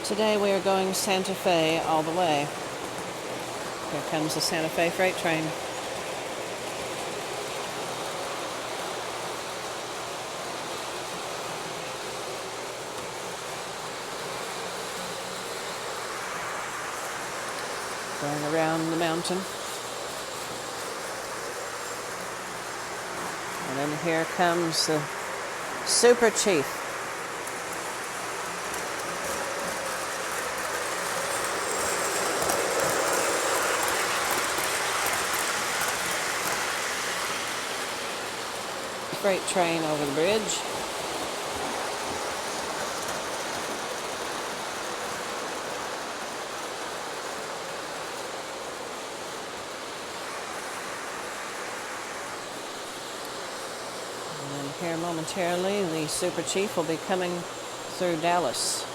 Today we are going Santa Fe all the way. Here comes the Santa Fe freight train. Going around the mountain. And then here comes the Super Chief. Freight train over the bridge. And here momentarily, the Super Chief will be coming through Dallas.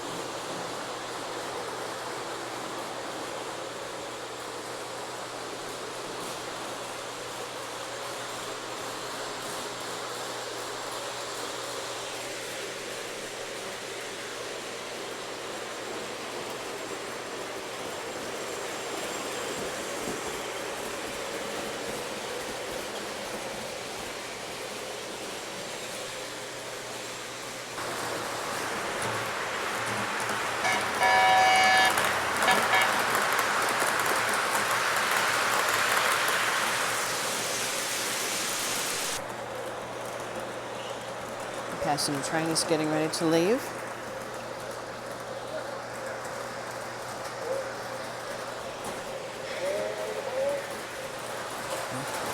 Passenger train is getting ready to leave.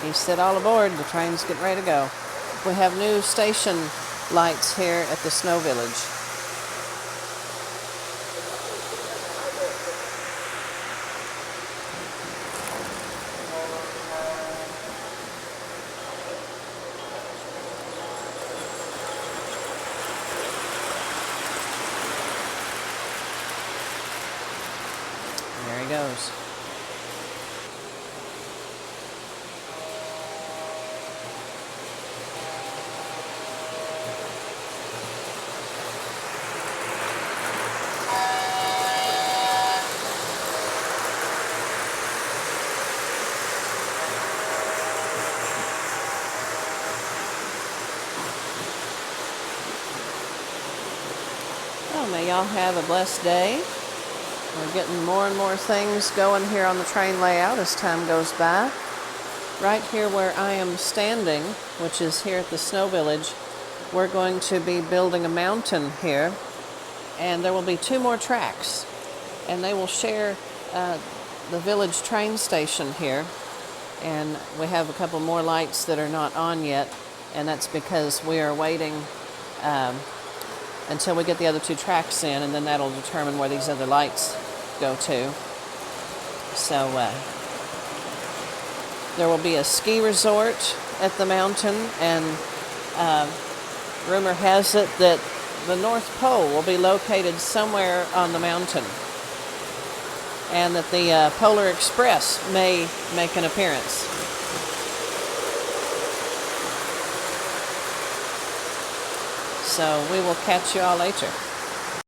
He said all aboard, the train's getting ready to go. We have new station lights here at the Snow Village. There he goes. Well, may y'all have a blessed day. We're getting more and more things going here on the train layout as time goes by. Right here where I am standing, which is here at the Snow Village, we're going to be building a mountain here, and there will be 2 more tracks, and they will share the village train station here. And we have a couple more lights that are not on yet, and that's because we are waiting until we get the other 2 tracks in, and then that'll determine where these other lights go to. So there will be a ski resort at the mountain, and rumor has it that the North Pole will be located somewhere on the mountain, and that the Polar Express may make an appearance. So we will catch you all later.